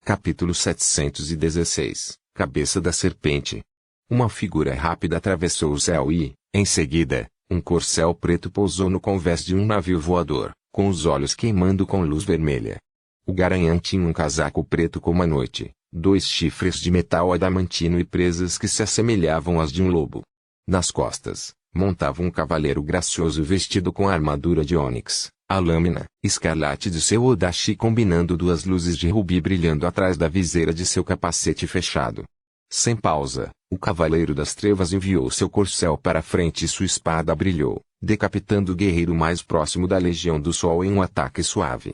Capítulo 716. Cabeça da serpente. Uma figura rápida atravessou o céu e, em seguida, um corcel preto pousou no convés de um navio voador, com os olhos queimando com luz vermelha. O garanhão tinha um casaco preto como a noite, 2 chifres de metal adamantino e presas que se assemelhavam às de um lobo. Nas costas, montava um cavaleiro gracioso vestido com a armadura de ônix, a lâmina escarlate de seu odashi combinando 2 luzes de rubi brilhando atrás da viseira de seu capacete fechado. Sem pausa, o Cavaleiro das Trevas enviou seu corcel para frente e sua espada brilhou, decapitando o guerreiro mais próximo da Legião do Sol em um ataque suave.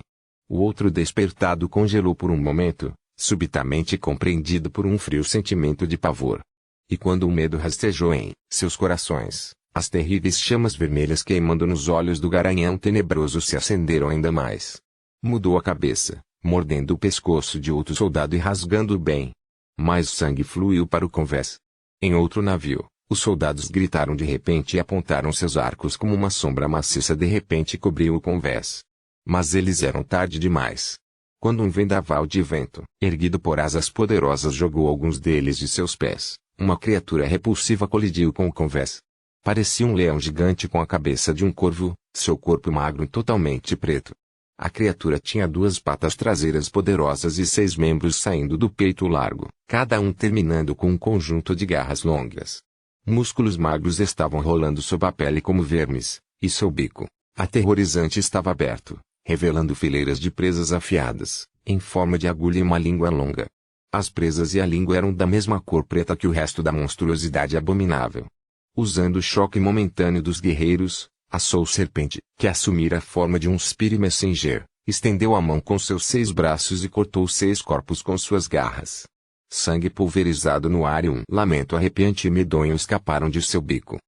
O outro despertado congelou por um momento, subitamente compreendido por um frio sentimento de pavor. E quando o medo rastejou em seus corações, as terríveis chamas vermelhas queimando nos olhos do garanhão tenebroso se acenderam ainda mais. Mudou a cabeça, mordendo o pescoço de outro soldado e rasgando-o bem. Mais sangue fluiu para o convés. Em outro navio, os soldados gritaram de repente e apontaram seus arcos como uma sombra maciça de repente cobriu o convés. Mas eles eram tarde demais. Quando um vendaval de vento, erguido por asas poderosas jogou alguns deles de seus pés, uma criatura repulsiva colidiu com o convés. Parecia um leão gigante com a cabeça de um corvo, seu corpo magro e totalmente preto. A criatura tinha 2 patas traseiras poderosas e 6 membros saindo do peito largo, cada um terminando com um conjunto de garras longas. Músculos magros estavam rolando sob a pele como vermes, e seu bico, aterrorizante, estava aberto, revelando fileiras de presas afiadas, em forma de agulha e uma língua longa. As presas e a língua eram da mesma cor preta que o resto da monstruosidade abominável. Usando o choque momentâneo dos guerreiros, a Soul Serpente, que assumira a forma de um Spirit Messenger, estendeu a mão com seus 6 braços e cortou 6 corpos com suas garras. Sangue pulverizado no ar e um lamento arrepiante e medonho escaparam de seu bico.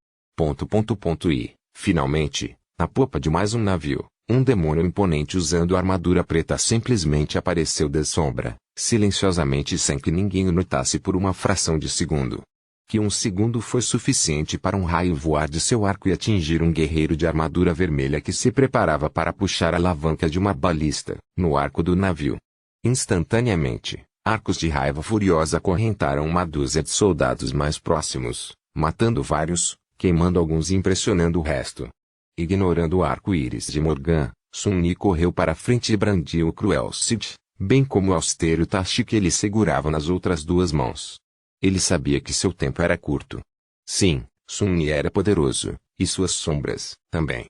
E, finalmente, na popa de mais um navio, um demônio imponente usando armadura preta simplesmente apareceu da sombra, silenciosamente sem que ninguém o notasse por uma fração de segundo. Que um segundo foi suficiente para um raio voar de seu arco e atingir um guerreiro de armadura vermelha que se preparava para puxar a alavanca de uma balista, no arco do navio. Instantaneamente, arcos de raiva furiosa acorrentaram uma dúzia de soldados mais próximos, matando vários, queimando alguns e impressionando o resto. Ignorando o arco-íris de Morgan, Sun-Ni correu para a frente e brandiu o cruel Cid, bem como o austero Tachi que ele segurava nas outras 2 mãos. Ele sabia que seu tempo era curto. Sim, Sun-Ni era poderoso, e suas sombras, também.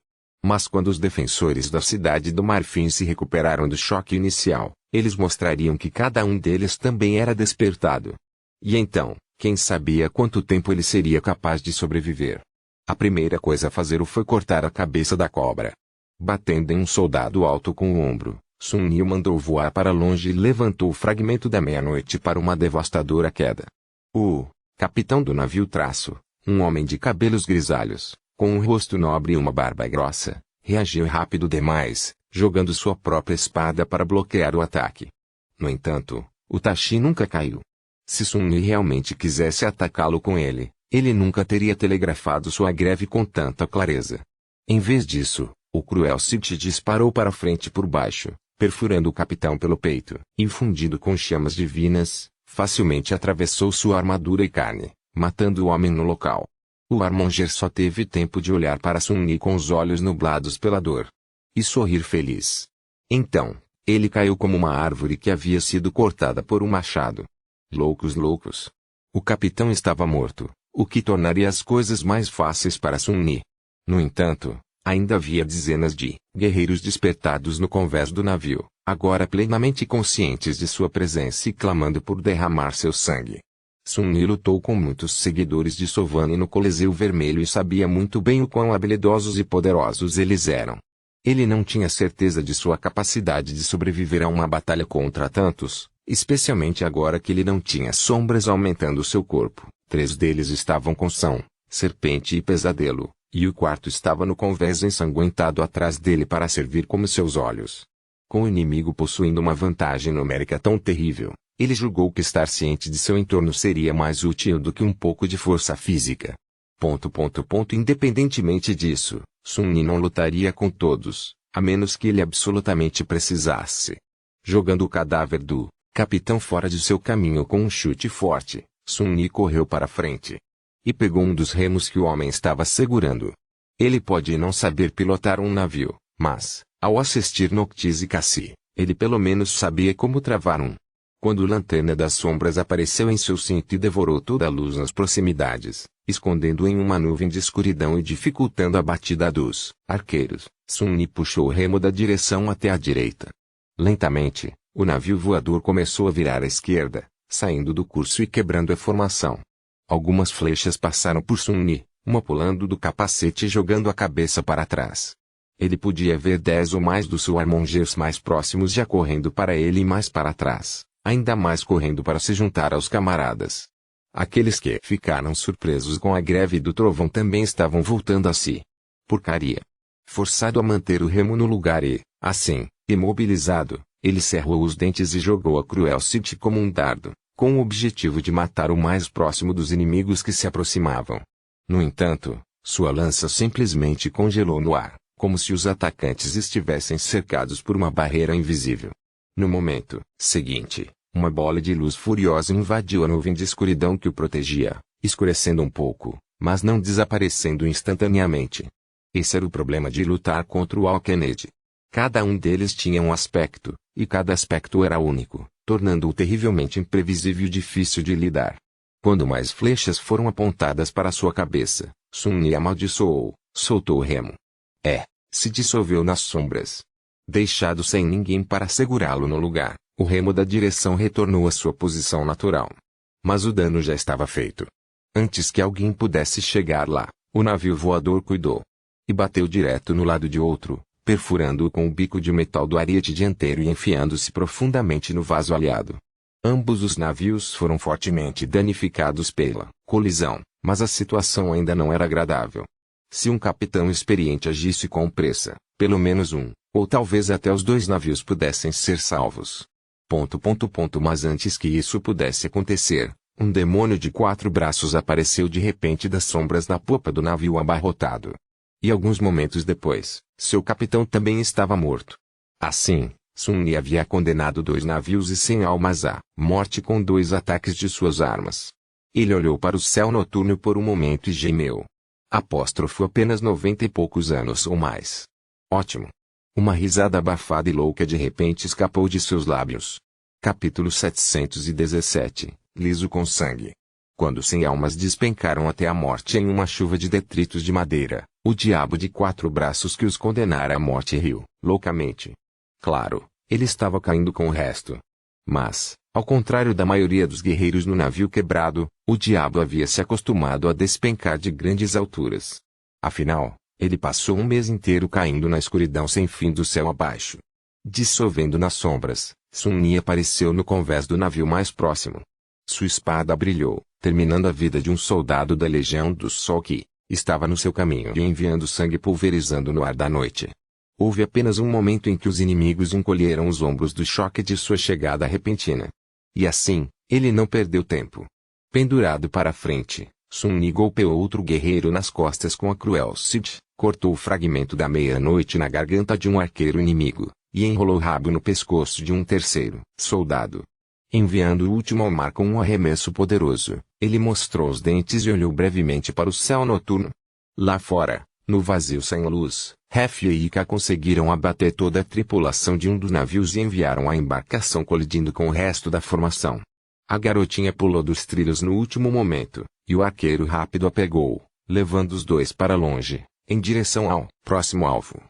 Mas quando os defensores da Cidade do Marfim se recuperaram do choque inicial, eles mostrariam que cada um deles também era despertado. E então, quem sabia quanto tempo ele seria capaz de sobreviver? A primeira coisa a fazer foi cortar a cabeça da cobra. Batendo em um soldado alto com o ombro, Sun-Ni o mandou voar para longe e levantou o fragmento da meia-noite para uma devastadora queda. O capitão do navio um homem de cabelos grisalhos, com um rosto nobre e uma barba grossa, reagiu rápido demais, jogando sua própria espada para bloquear o ataque. No entanto, o Tachi nunca caiu. Se Sun-Ni realmente quisesse atacá-lo com ele nunca teria telegrafado sua greve com tanta clareza. Em vez disso, o cruel Cid disparou para frente por baixo, perfurando o capitão pelo peito, e fundido com chamas divinas, facilmente atravessou sua armadura e carne, matando o homem no local. O Armonger só teve tempo de olhar para Sun-Ni com os olhos nublados pela dor. E sorrir feliz. Então, ele caiu como uma árvore que havia sido cortada por um machado. Loucos. O capitão estava morto, o que tornaria as coisas mais fáceis para Sun-Ni. No entanto, ainda havia dezenas de guerreiros despertados no convés do navio, agora plenamente conscientes de sua presença e clamando por derramar seu sangue. Sun-Ni lutou com muitos seguidores de Sovani no Coliseu Vermelho e sabia muito bem o quão habilidosos e poderosos eles eram. Ele não tinha certeza de sua capacidade de sobreviver a uma batalha contra tantos, especialmente agora que ele não tinha sombras aumentando seu corpo. 3 deles estavam com Soul Serpente e Pesadelo, e o 4º estava no convés ensanguentado atrás dele para servir como seus olhos. Com o inimigo possuindo uma vantagem numérica tão terrível, ele julgou que estar ciente de seu entorno seria mais útil do que um pouco de força física. Independentemente disso, Sun-Ni não lutaria com todos, a menos que ele absolutamente precisasse. Jogando o cadáver do Capitão fora de seu caminho com um chute forte, Sun-Yi correu para frente. E pegou um dos remos que o homem estava segurando. Ele pode não saber pilotar um navio, mas, ao assistir Noctis e Cassie, ele pelo menos sabia como travar um. Quando a Lanterna das Sombras apareceu em seu cinto e devorou toda a luz nas proximidades, escondendo em uma nuvem de escuridão e dificultando a batida dos arqueiros, Sun-Yi puxou o remo da direção até a direita. Lentamente, o navio voador começou a virar à esquerda, saindo do curso e quebrando a formação. Algumas flechas passaram por Sun-Yi, uma pulando do capacete e jogando a cabeça para trás. Ele podia ver 10 ou mais dos Swarmongers mais próximos já correndo para ele e mais para trás, ainda mais correndo para se juntar aos camaradas. Aqueles que ficaram surpresos com a greve do trovão também estavam voltando a si. Porcaria! Forçado a manter o remo no lugar e, assim, imobilizado, ele cerrou os dentes e jogou a Cruel City como um dardo, com o objetivo de matar o mais próximo dos inimigos que se aproximavam. No entanto, sua lança simplesmente congelou no ar, como se os atacantes estivessem cercados por uma barreira invisível. No momento seguinte, uma bola de luz furiosa invadiu a nuvem de escuridão que o protegia, escurecendo um pouco, mas não desaparecendo instantaneamente. Esse era o problema de lutar contra o Alkened. Cada um deles tinha um aspecto, e cada aspecto era único, tornando-o terrivelmente imprevisível e difícil de lidar. Quando mais flechas foram apontadas para sua cabeça, Sun-Yi amaldiçoou, soltou o remo. Se dissolveu nas sombras. Deixado sem ninguém para segurá-lo no lugar, o remo da direção retornou à sua posição natural. Mas o dano já estava feito. Antes que alguém pudesse chegar lá, o navio voador cuidou. E bateu direto no lado de outro, perfurando-o com o bico de metal do ariete dianteiro e enfiando-se profundamente no vaso aliado. Ambos os navios foram fortemente danificados pela colisão, mas a situação ainda não era agradável. Se um capitão experiente agisse com pressa, pelo menos um, ou talvez até os 2 navios pudessem ser salvos. Mas antes que isso pudesse acontecer, um demônio de 4 braços apareceu de repente das sombras na popa do navio abarrotado. E alguns momentos depois, seu capitão também estava morto. Assim, Sun-Yi havia condenado 2 navios e 100 almas à morte com 2 ataques de suas armas. Ele olhou para o céu noturno por um momento e gemeu. Apenas 90 e poucos anos ou mais. Ótimo. Uma risada abafada e louca de repente escapou de seus lábios. Capítulo 717, liso com sangue. Quando 100 almas despencaram até a morte em uma chuva de detritos de madeira, o diabo de 4 braços que os condenara à morte riu, loucamente. Claro, ele estava caindo com o resto. Mas, ao contrário da maioria dos guerreiros no navio quebrado, o diabo havia se acostumado a despencar de grandes alturas. Afinal, ele passou um mês inteiro caindo na escuridão sem fim do céu abaixo. Dissolvendo nas sombras, Sun-Yi apareceu no convés do navio mais próximo. Sua espada brilhou, terminando a vida de um soldado da Legião do Sol que estava no seu caminho e enviando sangue pulverizando no ar da noite. Houve apenas um momento em que os inimigos encolheram os ombros do choque de sua chegada repentina. E assim, ele não perdeu tempo. Pendurado para a frente, Sun-Yi golpeou outro guerreiro nas costas com a Cruel City, cortou o fragmento da meia-noite na garganta de um arqueiro inimigo, e enrolou o rabo no pescoço de um terceiro soldado. Enviando o último ao mar com um arremesso poderoso, ele mostrou os dentes e olhou brevemente para o céu noturno. Lá fora, no vazio sem luz, Hef e Ika conseguiram abater toda a tripulação de um dos navios e enviaram a embarcação colidindo com o resto da formação. A garotinha pulou dos trilhos no último momento, e o arqueiro rápido a pegou, levando os 2 para longe, em direção ao próximo alvo.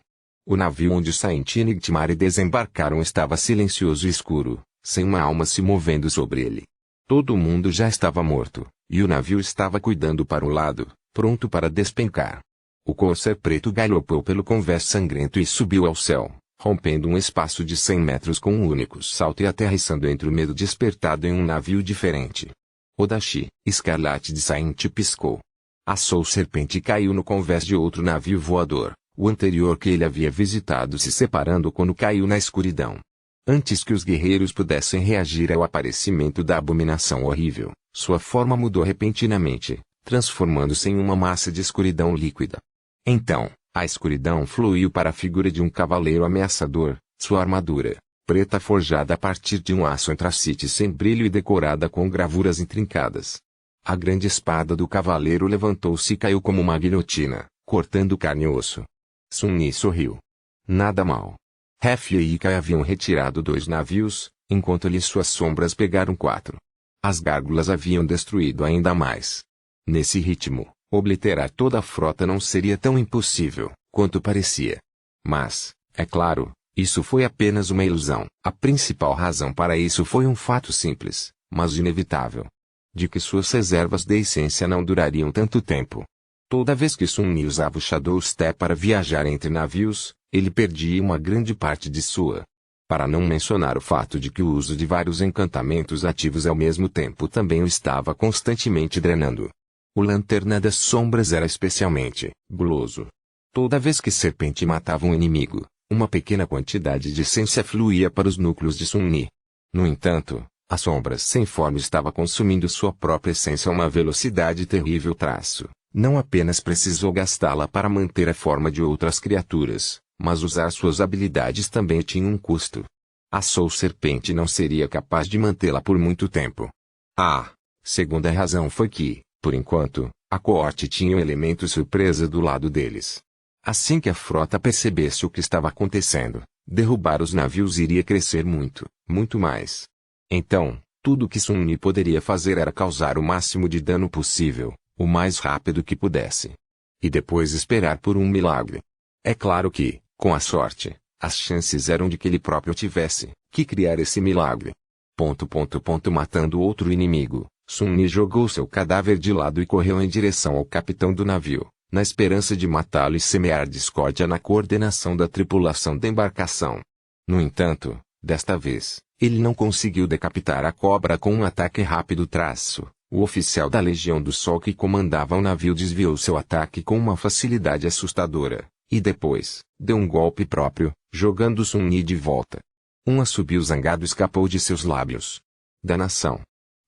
O navio onde Saintine e Timari desembarcaram estava silencioso e escuro, sem uma alma se movendo sobre ele. Todo mundo já estava morto, e o navio estava cuidando para um lado, pronto para despencar. O corsair preto galopou pelo convés sangrento e subiu ao céu, rompendo um espaço de 100 metros com um único salto e aterrissando entre o medo despertado em um navio diferente. Odashi, escarlate de Saint piscou. A Soul Serpente caiu no convés de outro navio voador, o anterior que ele havia visitado se separando quando caiu na escuridão. Antes que os guerreiros pudessem reagir ao aparecimento da abominação horrível, sua forma mudou repentinamente, transformando-se em uma massa de escuridão líquida. Então, a escuridão fluiu para a figura de um cavaleiro ameaçador, sua armadura, preta forjada a partir de um aço antracite sem brilho e decorada com gravuras intrincadas. A grande espada do cavaleiro levantou-se e caiu como uma guilhotina, cortando carne e osso. Sun-Ni sorriu. Nada mal. Hef e Ika haviam retirado 2 navios, enquanto suas sombras pegaram 4. As gárgulas haviam destruído ainda mais. Nesse ritmo, obliterar toda a frota não seria tão impossível quanto parecia. Mas, é claro, isso foi apenas uma ilusão. A principal razão para isso foi um fato simples, mas inevitável. De que suas reservas de essência não durariam tanto tempo. Toda vez que Sun-Ni usava o Shadow Step para viajar entre navios, ele perdia uma grande parte de sua. Para não mencionar o fato de que o uso de vários encantamentos ativos ao mesmo tempo também o estava constantemente drenando. O Lanterna das Sombras era especialmente guloso. Toda vez que Serpente matava um inimigo, uma pequena quantidade de essência fluía para os núcleos de Sun-Ni. No entanto, a Sombra sem forma estava consumindo sua própria essência a uma velocidade terrível. Não apenas precisou gastá-la para manter a forma de outras criaturas, mas usar suas habilidades também tinha um custo. A Soul Serpente não seria capaz de mantê-la por muito tempo. A segunda razão foi que, por enquanto, a coorte tinha um elemento surpresa do lado deles. Assim que a frota percebesse o que estava acontecendo, derrubar os navios iria crescer muito, muito mais. Então, tudo que Sun-Ni poderia fazer era causar o máximo de dano possível, o mais rápido que pudesse. E depois esperar por um milagre. É claro que, com a sorte, as chances eram de que ele próprio tivesse que criar esse milagre. Matando outro inimigo, Sun-Ni jogou seu cadáver de lado e correu em direção ao capitão do navio, na esperança de matá-lo e semear discórdia na coordenação da tripulação da embarcação. No entanto, desta vez, ele não conseguiu decapitar a cobra com um ataque rápido. O oficial da Legião do Sol que comandava o navio desviou seu ataque com uma facilidade assustadora, e depois, deu um golpe próprio, jogando Sun-Ni de volta. Um assobio zangado escapou de seus lábios. Danação!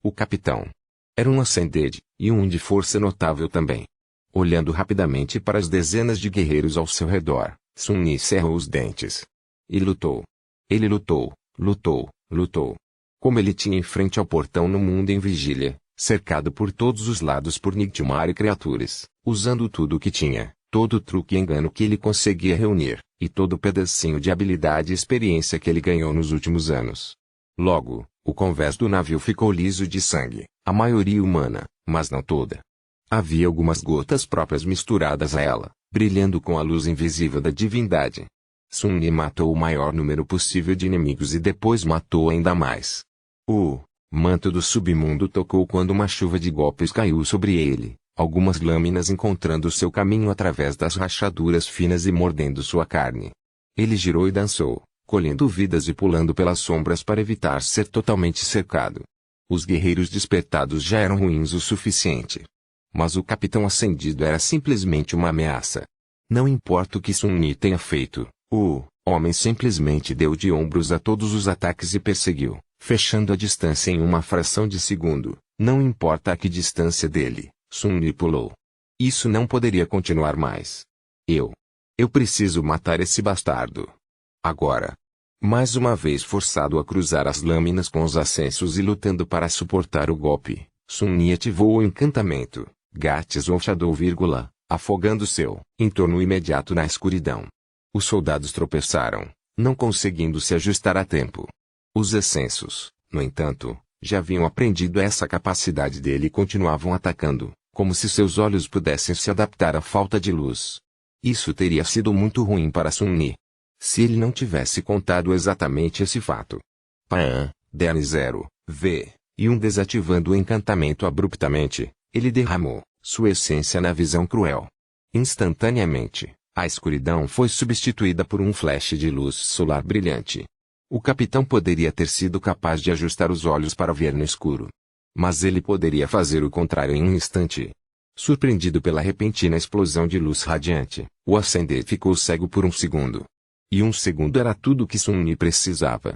O capitão era um Ascended, e um de força notável também. Olhando rapidamente para as dezenas de guerreiros ao seu redor, Sun-Ni cerrou os dentes. E lutou. Ele lutou, lutou, lutou. Como ele tinha em frente ao portão no mundo em vigília, cercado por todos os lados por Nightmare e criaturas, usando tudo o que tinha, todo o truque e engano que ele conseguia reunir, e todo o pedacinho de habilidade e experiência que ele ganhou nos últimos anos. Logo, o convés do navio ficou liso de sangue, a maioria humana, mas não toda. Havia algumas gotas próprias misturadas a ela, brilhando com a luz invisível da divindade. Sun-Ni matou o maior número possível de inimigos e depois matou ainda mais. O manto do submundo tocou quando uma chuva de golpes caiu sobre ele, algumas lâminas encontrando seu caminho através das rachaduras finas e mordendo sua carne. Ele girou e dançou, colhendo vidas e pulando pelas sombras para evitar ser totalmente cercado. Os guerreiros despertados já eram ruins o suficiente. Mas o capitão ascendido era simplesmente uma ameaça. Não importa o que Sun-Ni tenha feito, o homem simplesmente deu de ombros a todos os ataques e perseguiu, fechando a distância em uma fração de segundo. Não importa a que distância dele, Sun-Ni pulou. Isso não poderia continuar mais. Eu preciso matar esse bastardo. Agora. Mais uma vez forçado a cruzar as lâminas com os ascensos e lutando para suportar o golpe, Sun-Ni ativou o encantamento, Gates ou Shadow, afogando seu entorno imediato na escuridão. Os soldados tropeçaram, não conseguindo se ajustar a tempo. Os ascensos, no entanto, já haviam aprendido essa capacidade dele e continuavam atacando, como se seus olhos pudessem se adaptar à falta de luz. Isso teria sido muito ruim para Sun-Ni. Se ele não tivesse contado exatamente esse fato. Pan, DN 0, V, e desativando o encantamento abruptamente, ele derramou sua essência na visão cruel. Instantaneamente, a escuridão foi substituída por um flash de luz solar brilhante. O capitão poderia ter sido capaz de ajustar os olhos para ver no escuro. Mas ele poderia fazer o contrário em um instante. Surpreendido pela repentina explosão de luz radiante, o Ascender ficou cego por um segundo. E um segundo era tudo o que Sun-Ni precisava.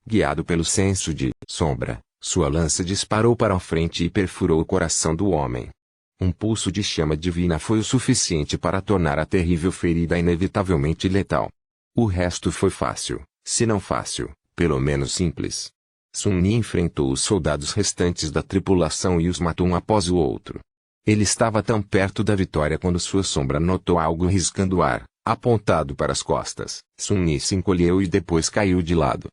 Guiado pelo senso de sombra, sua lança disparou para a frente e perfurou o coração do homem. Um pulso de chama divina foi o suficiente para tornar a terrível ferida inevitavelmente letal. O resto foi fácil, se não fácil, pelo menos simples. Sun-Yi enfrentou os soldados restantes da tripulação e os matou um após o outro. Ele estava tão perto da vitória quando sua sombra notou algo riscando o ar, apontado para as costas. Sun-Yi se encolheu e depois caiu de lado.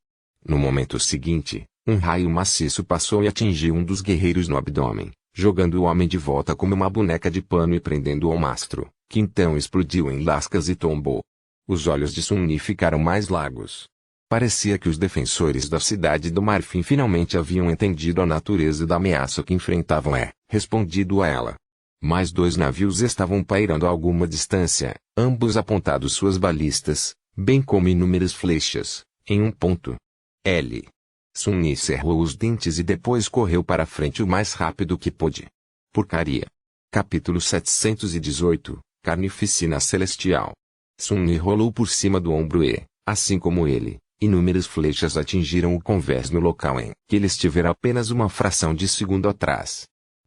No momento seguinte, um raio maciço passou e atingiu um dos guerreiros no abdômen, jogando o homem de volta como uma boneca de pano e prendendo-o ao mastro, que então explodiu em lascas e tombou. Os olhos de Sun-Yi ficaram mais largos. Parecia que os defensores da Cidade do Marfim finalmente haviam entendido a natureza da ameaça que enfrentavam e respondido a ela. Mais 2 navios estavam pairando a alguma distância, ambos apontados suas balistas, bem como inúmeras flechas, em um ponto. L. Sun-Yi cerrou os dentes e depois correu para a frente o mais rápido que pôde. Porcaria. Capítulo 718, Carnificina Celestial. Sun-Yi rolou por cima do ombro e, assim como ele, inúmeras flechas atingiram o convés no local em que ele estivera apenas uma fração de segundo atrás.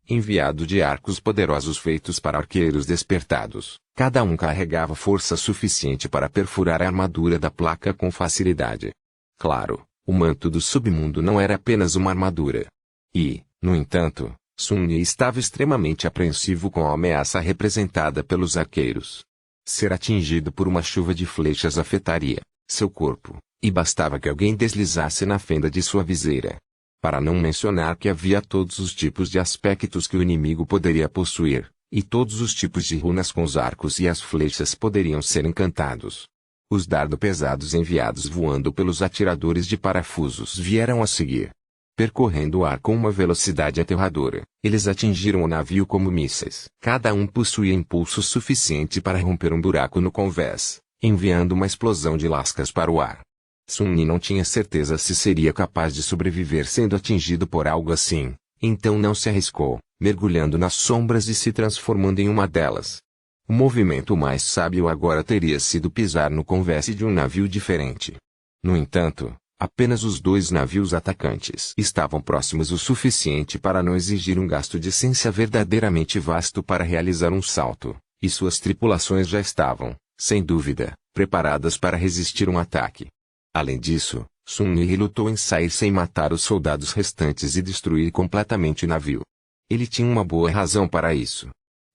Enviado de arcos poderosos feitos para arqueiros despertados, cada um carregava força suficiente para perfurar a armadura da placa com facilidade. Claro, o manto do submundo não era apenas uma armadura. E, no entanto, Sun-Yi estava extremamente apreensivo com a ameaça representada pelos arqueiros. Ser atingido por uma chuva de flechas afetaria seu corpo, e bastava que alguém deslizasse na fenda de sua viseira. Para não mencionar que havia todos os tipos de aspectos que o inimigo poderia possuir, e todos os tipos de runas com os arcos e as flechas poderiam ser encantados. Os dardos pesados enviados voando pelos atiradores de parafusos vieram a seguir. Percorrendo o ar com uma velocidade aterradora, eles atingiram o navio como mísseis. Cada um possuía impulso suficiente para romper um buraco no convés, enviando uma explosão de lascas para o ar. Sun-Yi não tinha certeza se seria capaz de sobreviver sendo atingido por algo assim, então não se arriscou, mergulhando nas sombras e se transformando em uma delas. O movimento mais sábio agora teria sido pisar no convés de um navio diferente. No entanto, apenas os 2 navios atacantes estavam próximos o suficiente para não exigir um gasto de ciência verdadeiramente vasto para realizar um salto, e suas tripulações já estavam, sem dúvida, preparadas para resistir um ataque. Além disso, Sun-Yi lutou em sair sem matar os soldados restantes e destruir completamente o navio. Ele tinha uma boa razão para isso.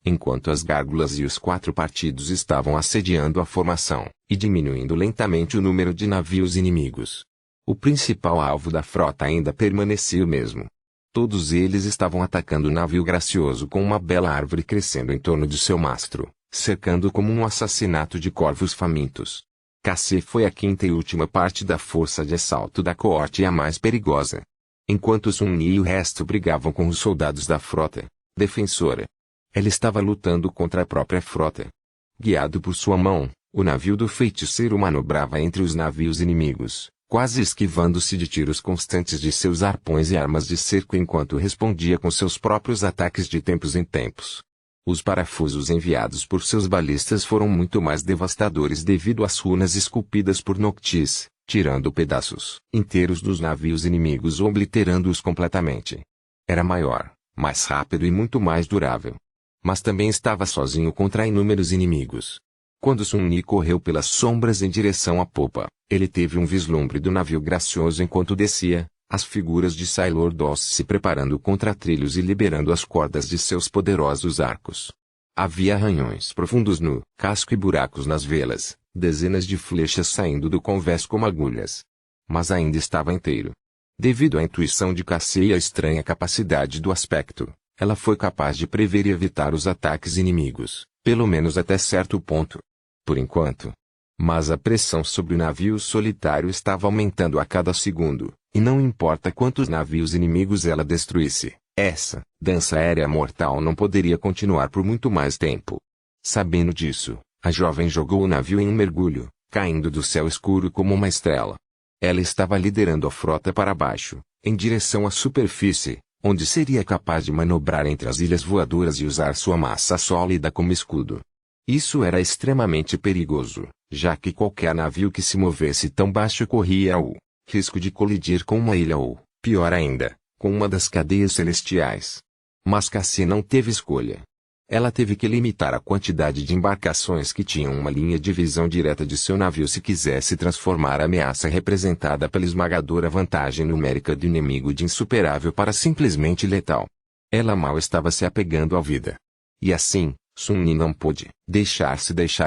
Enquanto as gárgulas e os 4 partidos estavam assediando a formação, e diminuindo lentamente o número de navios inimigos, o principal alvo da frota ainda permanecia o mesmo. Todos eles estavam atacando o navio gracioso com uma bela árvore crescendo em torno de seu mastro, cercando como um assassinato de corvos famintos. Cassê foi a 5ª e última parte da força de assalto da coorte e a mais perigosa. Enquanto Sun-Yi e o resto brigavam com os soldados da frota defensora, ela estava lutando contra a própria frota. Guiado por sua mão, o navio do feiticeiro manobrava entre os navios inimigos, quase esquivando-se de tiros constantes de seus arpões e armas de cerco enquanto respondia com seus próprios ataques de tempos em tempos. Os parafusos enviados por seus balistas foram muito mais devastadores devido às runas esculpidas por Noctis, tirando pedaços inteiros dos navios inimigos ou obliterando-os completamente. Era maior, mais rápido e muito mais durável. Mas também estava sozinho contra inúmeros inimigos. Quando Sun-Yi correu pelas sombras em direção à popa, ele teve um vislumbre do navio gracioso enquanto descia, as figuras de Sailor Doss se preparando contra trilhos e liberando as cordas de seus poderosos arcos. Havia arranhões profundos no casco e buracos nas velas, dezenas de flechas saindo do convés como agulhas. Mas ainda estava inteiro. Devido à intuição de Cassê e à estranha capacidade do aspecto, ela foi capaz de prever e evitar os ataques inimigos, pelo menos até certo ponto. Por enquanto. Mas a pressão sobre o navio solitário estava aumentando a cada segundo, e não importa quantos navios inimigos ela destruísse, essa dança aérea mortal não poderia continuar por muito mais tempo. Sabendo disso, a jovem jogou o navio em um mergulho, caindo do céu escuro como uma estrela. Ela estava liderando a frota para baixo, em direção à superfície, onde seria capaz de manobrar entre as ilhas voadoras e usar sua massa sólida como escudo. Isso era extremamente perigoso, já que qualquer navio que se movesse tão baixo corria o risco de colidir com uma ilha ou, pior ainda, com uma das cadeias celestiais. Mas Cassê não teve escolha. Ela teve que limitar a quantidade de embarcações que tinham uma linha de visão direta de seu navio se quisesse transformar a ameaça representada pela esmagadora vantagem numérica do inimigo de insuperável para simplesmente letal. Ela mal estava se apegando à vida. E assim, Sun Yi não pôde deixar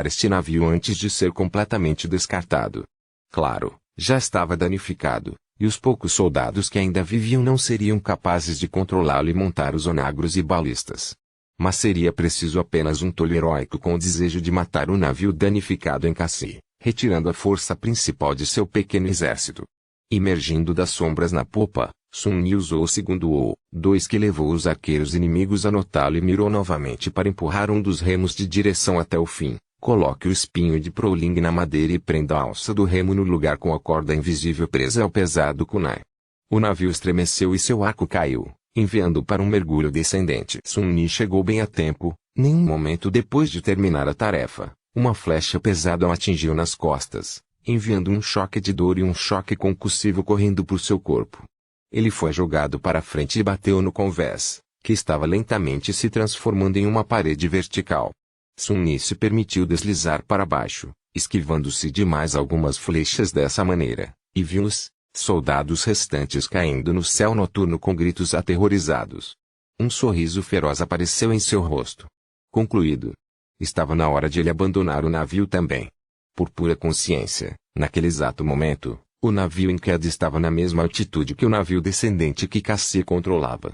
este navio antes de ser completamente descartado. Claro, já estava danificado, e os poucos soldados que ainda viviam não seriam capazes de controlá-lo e montar os onagros e balistas. Mas seria preciso apenas um tolo heróico com o desejo de matar o navio danificado em Cassi, retirando a força principal de seu pequeno exército. Emergindo das sombras na popa, Sun Yi usou o segundo O2 que levou os arqueiros inimigos a notá-lo e mirou novamente para empurrar um dos remos de direção até o fim. Coloque o espinho de Prowling na madeira e prenda a alça do remo no lugar com a corda invisível presa ao pesado kunai. O navio estremeceu e seu arco caiu, enviando para um mergulho descendente. Sun Yi chegou bem a tempo. Nenhum momento depois de terminar a tarefa, uma flecha pesada o atingiu nas costas, enviando um choque de dor e um choque concussivo correndo por seu corpo. Ele foi jogado para frente e bateu no convés, que estava lentamente se transformando em uma parede vertical. Sun Yi se permitiu deslizar para baixo, esquivando-se de mais algumas flechas dessa maneira, e viu os soldados restantes caindo no céu noturno com gritos aterrorizados. Um sorriso feroz apareceu em seu rosto. Concluído. Estava na hora de ele abandonar o navio também. Por pura consciência, naquele exato momento, o navio em queda estava na mesma altitude que o navio descendente que Cassie controlava.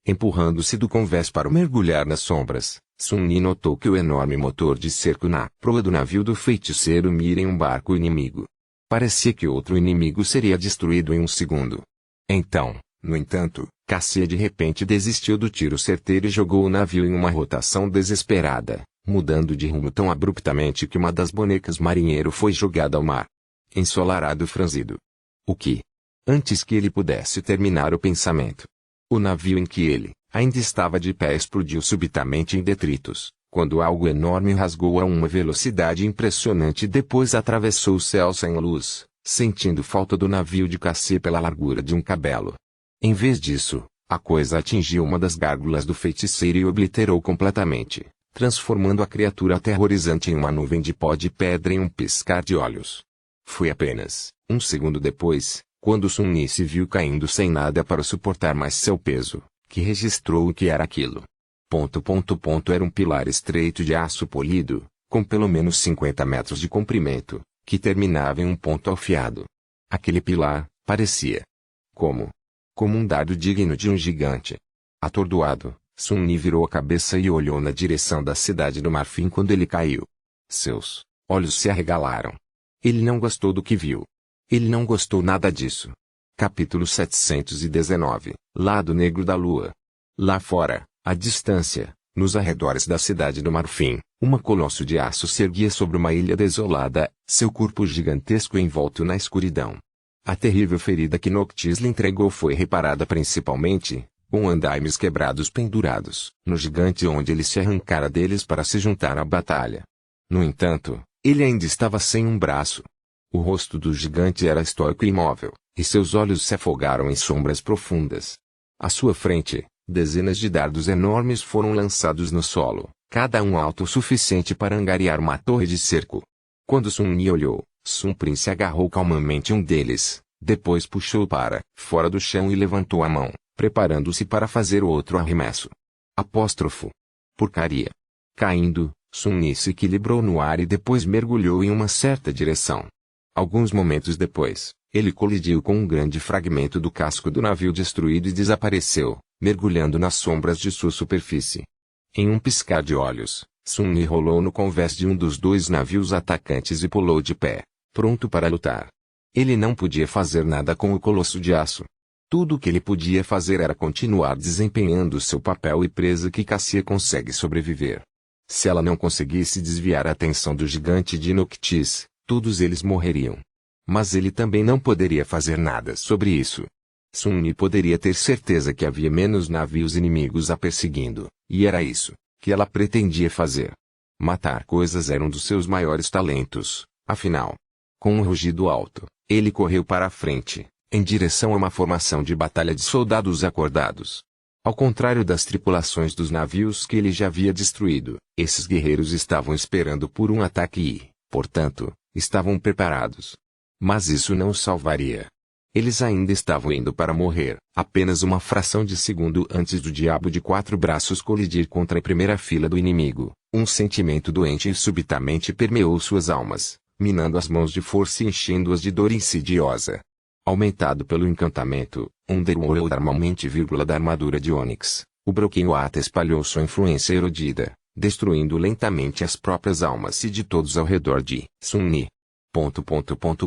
Empurrando-se do convés para mergulhar nas sombras, Sun Yi notou que o enorme motor de cerco na proa do navio do feiticeiro mira em um barco inimigo. Parecia que outro inimigo seria destruído em um segundo. Então, no entanto, Cassie de repente desistiu do tiro certeiro e jogou o navio em uma rotação desesperada, mudando de rumo tão abruptamente que uma das bonecas marinheiro foi jogada ao mar. Ensolarado e franzido. O que? Antes que ele pudesse terminar o pensamento. O navio em que ele ainda estava de pé explodiu subitamente em detritos, quando algo enorme rasgou a uma velocidade impressionante e depois atravessou o céu sem luz, sentindo falta do navio de Cassie pela largura de um cabelo. Em vez disso, a coisa atingiu uma das gárgulas do feiticeiro e o obliterou completamente, transformando a criatura aterrorizante em uma nuvem de pó de pedra em um piscar de olhos. Foi apenas um segundo depois, quando Sun Yi se viu caindo sem nada para suportar mais seu peso, que registrou o que era aquilo. Era um pilar estreito de aço polido, com pelo menos 50 metros de comprimento, que terminava em um ponto afiado. Aquele pilar parecia como um dardo digno de um gigante. Atordoado, Sun Yi virou a cabeça e olhou na direção da cidade do Marfim quando ele caiu. Seus olhos se arregalaram. Ele não gostou do que viu. Ele não gostou nada disso. Capítulo 719, Lado Negro da Lua. Lá fora, à distância, nos arredores da cidade do Marfim, uma colosso de aço se erguia sobre uma ilha desolada, seu corpo gigantesco envolto na escuridão. A terrível ferida que Noctis lhe entregou foi reparada principalmente, com andaimes quebrados pendurados, no gigante onde ele se arrancara deles para se juntar à batalha. No entanto, ele ainda estava sem um braço. O rosto do gigante era estoico e imóvel, e seus olhos se afogaram em sombras profundas. À sua frente, dezenas de dardos enormes foram lançados no solo, cada um alto o suficiente para angariar uma torre de cerco. Quando Sun Yi olhou, Sun Prince agarrou calmamente um deles, depois puxou para fora do chão e levantou a mão, preparando-se para fazer outro arremesso. Apóstrofo. Porcaria. Caindo, Sun Yi se equilibrou no ar e depois mergulhou em uma certa direção. Alguns momentos depois, ele colidiu com um grande fragmento do casco do navio destruído e desapareceu, mergulhando nas sombras de sua superfície. Em um piscar de olhos, Sun Yi rolou no convés de um dos dois navios atacantes e pulou de pé, pronto para lutar. Ele não podia fazer nada com o colosso de aço. Tudo o que ele podia fazer era continuar desempenhando seu papel e presa que Cassia consegue sobreviver. Se ela não conseguisse desviar a atenção do gigante de Noctis, todos eles morreriam. Mas ele também não poderia fazer nada sobre isso. Sun Yi poderia ter certeza que havia menos navios inimigos a perseguindo, e era isso que ela pretendia fazer. Matar coisas era um dos seus maiores talentos, afinal. Com um rugido alto, ele correu para a frente, em direção a uma formação de batalha de soldados acordados. Ao contrário das tripulações dos navios que ele já havia destruído, esses guerreiros estavam esperando por um ataque e, portanto, estavam preparados. Mas isso não os salvaria. Eles ainda estavam indo para morrer, apenas uma fração de segundo antes do diabo de quatro braços colidir contra a primeira fila do inimigo. Um sentimento doente e subitamente permeou suas almas, minando as mãos de força e enchendo-as de dor insidiosa. Aumentado pelo encantamento, Underworld Armament, da armadura de Onyx, o Broken Water espalhou sua influência erodida, destruindo lentamente as próprias almas e de todos ao redor de Sun-Ni.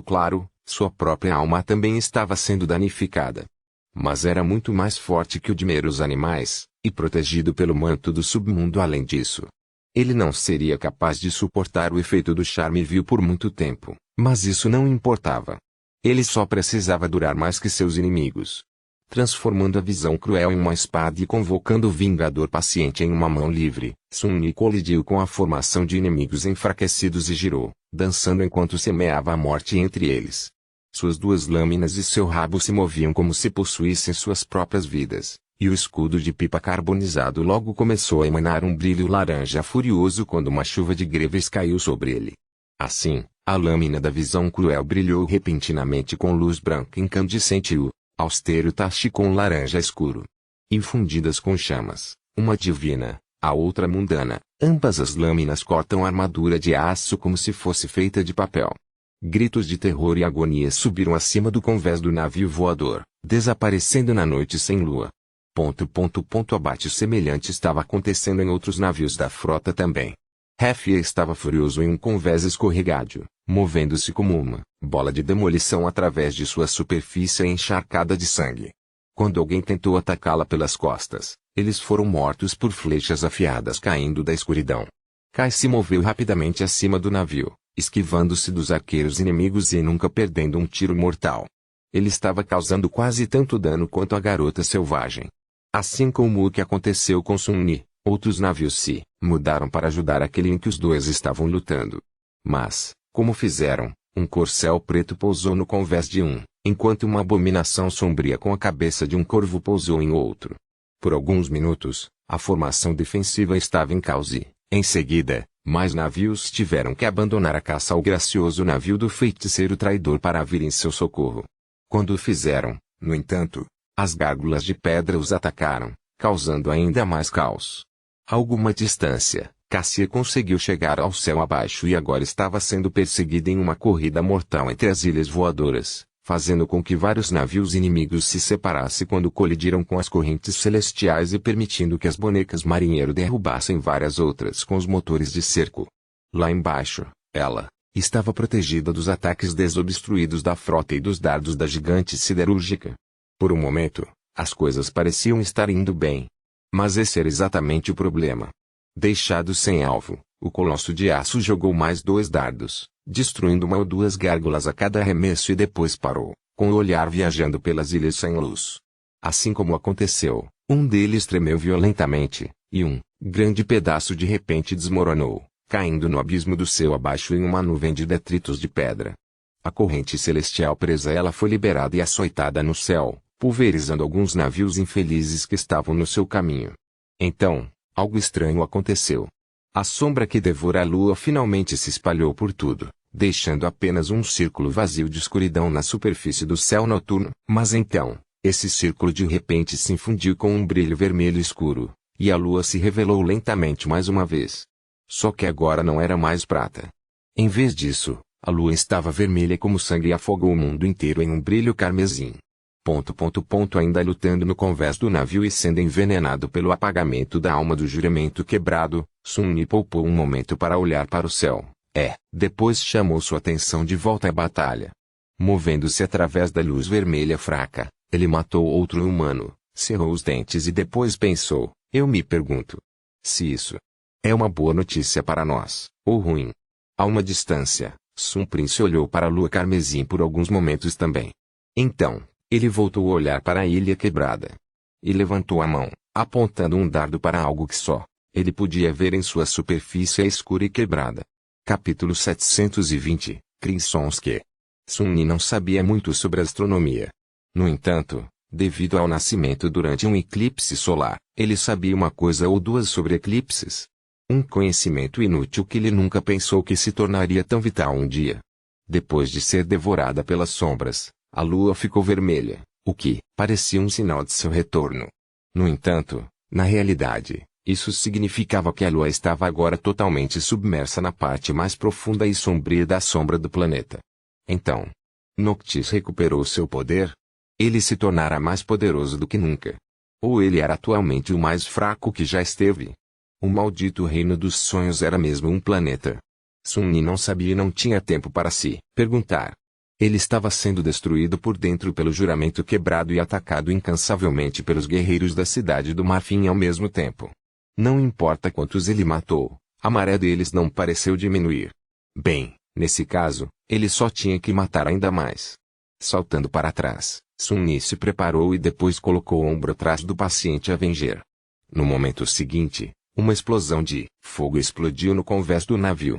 Claro, sua própria alma também estava sendo danificada. Mas era muito mais forte que o de meros animais, e protegido pelo manto do submundo além disso. Ele não seria capaz de suportar o efeito do charme vil por muito tempo, mas isso não importava. Ele só precisava durar mais que seus inimigos. Transformando a visão cruel em uma espada e convocando o Vingador paciente em uma mão livre, Sun-Ni colidiu com a formação de inimigos enfraquecidos e girou, dançando enquanto semeava a morte entre eles. Suas duas lâminas e seu rabo se moviam como se possuíssem suas próprias vidas, e o escudo de pipa carbonizado logo começou a emanar um brilho laranja furioso quando uma chuva de greves caiu sobre ele. Assim, a lâmina da visão cruel brilhou repentinamente com luz branca incandescente e o austero tache com laranja escuro. Infundidas com chamas, uma divina, a outra mundana, ambas as lâminas cortam a armadura de aço como se fosse feita de papel. Gritos de terror e agonia subiram acima do convés do navio voador, desaparecendo na noite sem lua. Abate semelhante estava acontecendo em outros navios da frota também. Hefia estava furioso em um convés escorregadio, movendo-se como uma bola de demolição através de sua superfície encharcada de sangue. Quando alguém tentou atacá-la pelas costas, eles foram mortos por flechas afiadas caindo da escuridão. Kai se moveu rapidamente acima do navio, esquivando-se dos arqueiros inimigos e nunca perdendo um tiro mortal. Ele estava causando quase tanto dano quanto a garota selvagem. Assim como o que aconteceu com Sun-Ni, outros navios se mudaram para ajudar aquele em que os dois estavam lutando. Mas, como fizeram, um corcel preto pousou no convés de um, enquanto uma abominação sombria com a cabeça de um corvo pousou em outro. Por alguns minutos, a formação defensiva estava em caos e, em seguida, mais navios tiveram que abandonar a caça ao gracioso navio do feiticeiro traidor para vir em seu socorro. Quando o fizeram, no entanto, as gárgulas de pedra os atacaram, causando ainda mais caos. A alguma distância, Cassia conseguiu chegar ao céu abaixo e agora estava sendo perseguida em uma corrida mortal entre as ilhas voadoras, fazendo com que vários navios inimigos se separassem quando colidiram com as correntes celestiais e permitindo que as bonecas marinheiro derrubassem várias outras com os motores de cerco. Lá embaixo, ela estava protegida dos ataques desobstruídos da frota e dos dardos da gigante siderúrgica. Por um momento, as coisas pareciam estar indo bem. Mas esse era exatamente o problema. Deixado sem alvo, o colosso de aço jogou mais 2 dardos, destruindo uma ou duas gárgulas a cada arremesso e depois parou, com o olhar viajando pelas ilhas sem luz. Assim como aconteceu, um deles tremeu violentamente, e um grande pedaço de repente desmoronou, caindo no abismo do céu abaixo em uma nuvem de detritos de pedra. A corrente celestial presa a ela foi liberada e açoitada no céu, pulverizando alguns navios infelizes que estavam no seu caminho. Então, algo estranho aconteceu. A sombra que devora a lua finalmente se espalhou por tudo, deixando apenas um círculo vazio de escuridão na superfície do céu noturno. Mas então, esse círculo de repente se infundiu com um brilho vermelho escuro, e a lua se revelou lentamente mais uma vez. Só que agora não era mais prata. Em vez disso, a lua estava vermelha como sangue e afogou o mundo inteiro em um brilho carmesim. Ainda lutando no convés do navio e sendo envenenado pelo apagamento da alma do juramento quebrado, Sun-Ni poupou um momento para olhar para o céu. Depois chamou sua atenção de volta à batalha. Movendo-se através da luz vermelha fraca, ele matou outro humano, cerrou os dentes e depois pensou, eu me pergunto se isso é uma boa notícia para nós, ou ruim. A uma distância, Sun Prince olhou para a lua carmesim por alguns momentos também. Então, ele voltou a olhar para a ilha quebrada. E levantou a mão, apontando um dardo para algo que só ele podia ver em sua superfície escura e quebrada. Capítulo 720, Crimsonski. Sun-Ni não sabia muito sobre astronomia. No entanto, Devido ao nascimento durante um eclipse solar, ele sabia uma coisa ou duas sobre eclipses. Um conhecimento inútil que ele nunca pensou que se tornaria tão vital um dia. Depois de ser devorada pelas sombras, a lua ficou vermelha, o que parecia um sinal de seu retorno. No entanto, na realidade, isso significava que a lua estava agora totalmente submersa na parte mais profunda e sombria da sombra do planeta. Então, Noctis recuperou seu poder? Ele se tornara mais poderoso do que nunca. Ou ele era atualmente o mais fraco que já esteve? O maldito reino dos sonhos era mesmo um planeta. Sun-Ni não sabia e não tinha tempo para se perguntar. Ele estava sendo destruído por dentro pelo juramento quebrado e atacado incansavelmente pelos guerreiros da cidade do Marfim ao mesmo tempo. Não importa quantos ele matou, a maré deles não pareceu diminuir. Bem, nesse caso, ele só tinha que matar ainda mais. Saltando para trás, Sun-Ni se preparou e depois colocou o ombro atrás do paciente Avenger. No momento seguinte, uma explosão de fogo explodiu no convés do navio.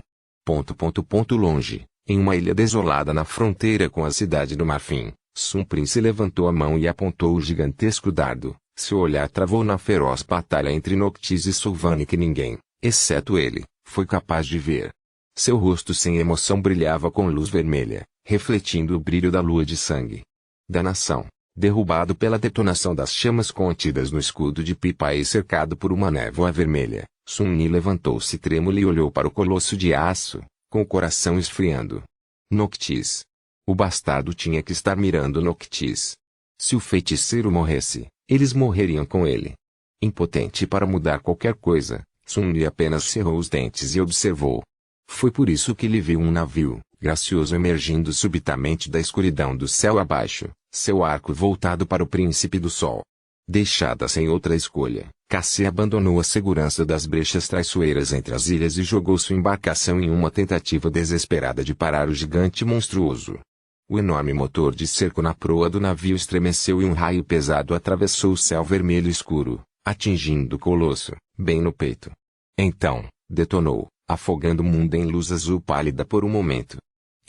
Longe, em uma ilha desolada na fronteira com a cidade do Marfim, Sun Prince levantou a mão e apontou o gigantesco dardo. Seu olhar travou na feroz batalha entre Noctis e Sylvain que ninguém, exceto ele, foi capaz de ver. Seu rosto sem emoção brilhava com luz vermelha, refletindo o brilho da lua de sangue. Da nação, derrubado pela detonação das chamas contidas no escudo de Pipa e cercado por uma névoa vermelha, Sun-Ni levantou-se trêmulo e olhou para o colosso de aço, com o coração esfriando. Noctis. O bastardo tinha que estar mirando Noctis. Se o feiticeiro morresse, eles morreriam com ele. Impotente para mudar qualquer coisa, Sun-Ni apenas cerrou os dentes e observou. Foi por isso que ele viu um navio, gracioso emergindo subitamente da escuridão do céu abaixo, seu arco voltado para o príncipe do sol. Deixada sem outra escolha, Cassie abandonou a segurança das brechas traiçoeiras entre as ilhas e jogou sua embarcação em uma tentativa desesperada de parar o gigante monstruoso. O enorme motor de cerco na proa do navio estremeceu e um raio pesado atravessou o céu vermelho escuro, atingindo o colosso, bem no peito. Então, detonou, afogando o mundo em luz azul pálida por um momento.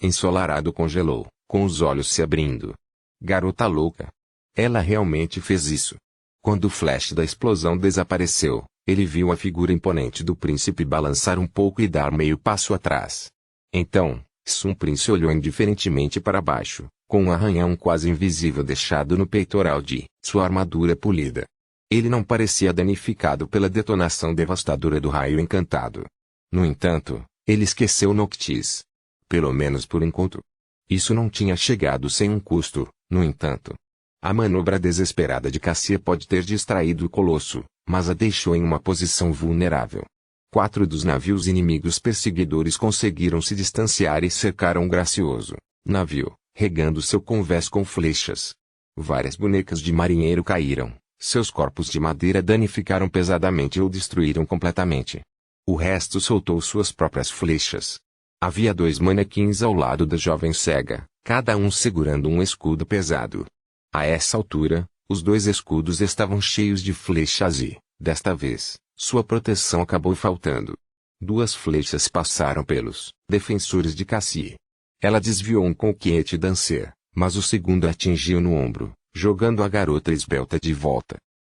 Ensolarado congelou, com os olhos se abrindo. Garota louca. Ela realmente fez isso. Quando o flash da explosão desapareceu, ele viu a figura imponente do príncipe balançar um pouco e dar meio passo atrás. Então, Sun Prince olhou indiferentemente para baixo, com um arranhão quase invisível deixado no peitoral de sua armadura polida. Ele não parecia danificado pela detonação devastadora do raio encantado. No entanto, ele esqueceu Noctis. Pelo menos por enquanto. Isso não tinha chegado sem um custo, no entanto. A manobra desesperada de Cassie pode ter distraído o colosso, mas a deixou em uma posição vulnerável. 4 dos navios inimigos perseguidores conseguiram se distanciar e cercaram o gracioso navio, regando seu convés com flechas. Várias bonecas de marinheiro caíram, seus corpos de madeira danificaram pesadamente ou destruíram completamente. O resto soltou suas próprias flechas. Havia 2 manequins ao lado da jovem cega, cada um segurando um escudo pesado. A essa altura, os 2 escudos estavam cheios de flechas e, desta vez, sua proteção acabou faltando. 2 flechas passaram pelos defensores de Cassie. Ela desviou um com o quete dancer, mas o segundo atingiu no ombro, jogando a garota esbelta de volta.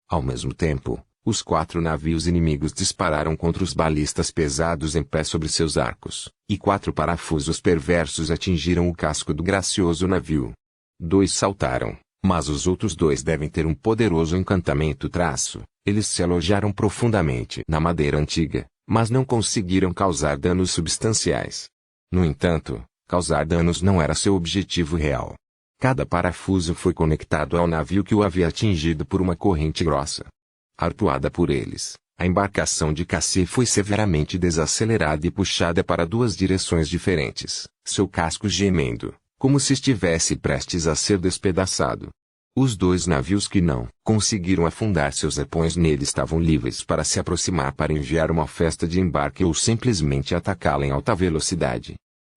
Ao mesmo tempo, os 4 navios inimigos dispararam contra os balistas pesados em pé sobre seus arcos, e 4 parafusos perversos atingiram o casco do gracioso navio. 2 saltaram, mas os outros 2 devem ter um poderoso encantamento traço. Eles se alojaram profundamente na madeira antiga, mas não conseguiram causar danos substanciais. No entanto, causar danos não era seu objetivo real. Cada parafuso foi conectado ao navio que o havia atingido por uma corrente grossa. Arpoada por eles, a embarcação de Cassie foi severamente desacelerada e puxada para 2 direções diferentes, seu casco gemendo, como se estivesse prestes a ser despedaçado. Os 2 navios que não conseguiram afundar seus arpões nele estavam livres para se aproximar para enviar uma festa de embarque ou simplesmente atacá-la em alta velocidade.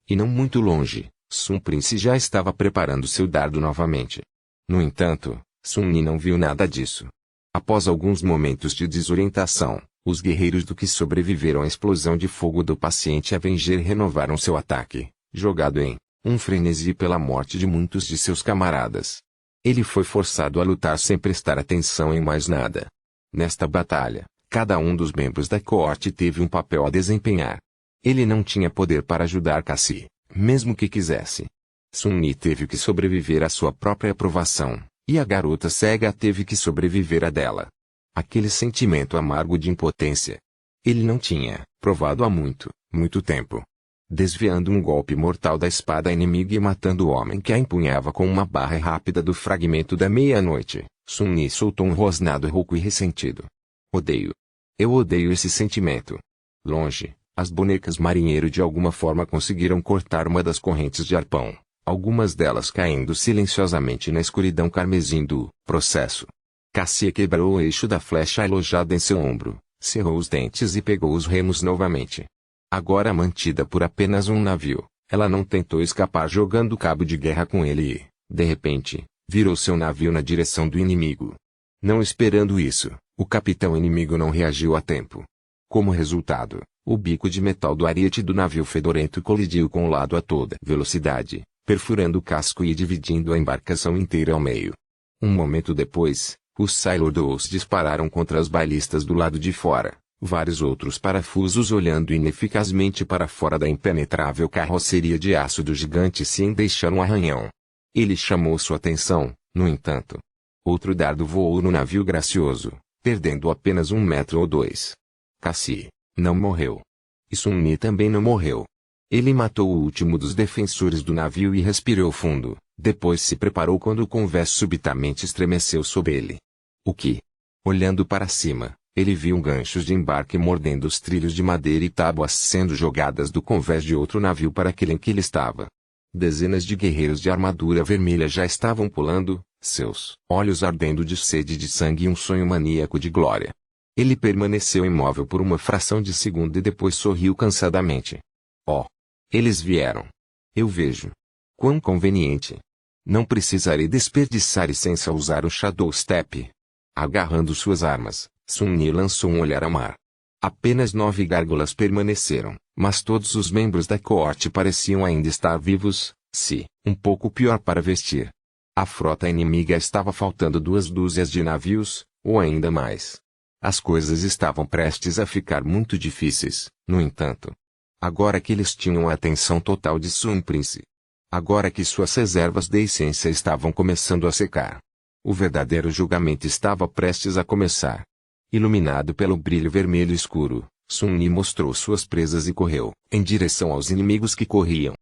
E não muito longe, Sun Prince já estava preparando seu dardo novamente. No entanto, Sun-Ni não viu nada disso. Após alguns momentos de desorientação, os guerreiros do que sobreviveram à explosão de fogo do paciente Avenger renovaram seu ataque, jogado em um frenesi pela morte de muitos de seus camaradas. Ele foi forçado a lutar sem prestar atenção em mais nada. Nesta batalha, cada um dos membros da coorte teve um papel a desempenhar. Ele não tinha poder para ajudar Cassie, mesmo que quisesse. Sun-Yi teve que sobreviver à sua própria aprovação, e a garota cega teve que sobreviver à dela. Aquele sentimento amargo de impotência. Ele não tinha provado há muito tempo. Desviando um golpe mortal da espada inimiga e matando o homem que a empunhava com uma barra rápida do fragmento da meia-noite, Sun-Yi soltou um rosnado rouco e ressentido. Odeio. Eu odeio esse sentimento. Longe, as bonecas marinheiro de alguma forma conseguiram cortar uma das correntes de arpão, algumas delas caindo silenciosamente na escuridão carmesim do processo. Cassie quebrou o eixo da flecha alojada em seu ombro, cerrou os dentes e pegou os remos novamente. Agora mantida por apenas um navio, ela não tentou escapar jogando cabo de guerra com ele e, de repente, virou seu navio na direção do inimigo. Não esperando isso, o capitão inimigo não reagiu a tempo. Como resultado, o bico de metal do ariete do navio fedorento colidiu com o lado a toda velocidade, perfurando o casco e dividindo a embarcação inteira ao meio. Um momento depois, os Sailor Dolls dispararam contra as balistas do lado de fora, vários outros parafusos olhando ineficazmente para fora da impenetrável carroceria de aço do gigante sem deixar um arranhão. Ele chamou sua atenção, no entanto. Outro dardo voou no navio gracioso, perdendo apenas 1 metro ou 2. Cassie não morreu. E Sun-Yi também não morreu. Ele matou o último dos defensores do navio e respirou fundo, depois se preparou quando o convés subitamente estremeceu sob ele. O que? Olhando para cima, ele viu ganchos de embarque mordendo os trilhos de madeira e tábuas sendo jogadas do convés de outro navio para aquele em que ele estava. Dezenas de guerreiros de armadura vermelha já estavam pulando, seus olhos ardendo de sede de sangue e um sonho maníaco de glória. Ele permaneceu imóvel por uma fração de segundo e depois sorriu cansadamente. Oh! Eles vieram. Eu vejo. Quão conveniente. Não precisarei desperdiçar essência ao usar o Shadow Step. Agarrando suas armas, Sun-Yi lançou um olhar ao mar. Apenas 9 gárgulas permaneceram, mas todos os membros da coorte pareciam ainda estar vivos, um pouco pior para vestir. A frota inimiga estava faltando 2 dúzias de navios, ou ainda mais. As coisas estavam prestes a ficar muito difíceis, no entanto. Agora que eles tinham a atenção total de Sun Prince. Agora que suas reservas de essência estavam começando a secar. O verdadeiro julgamento estava prestes a começar. Iluminado pelo brilho vermelho escuro, Sun-Yi mostrou suas presas e correu, em direção aos inimigos que corriam.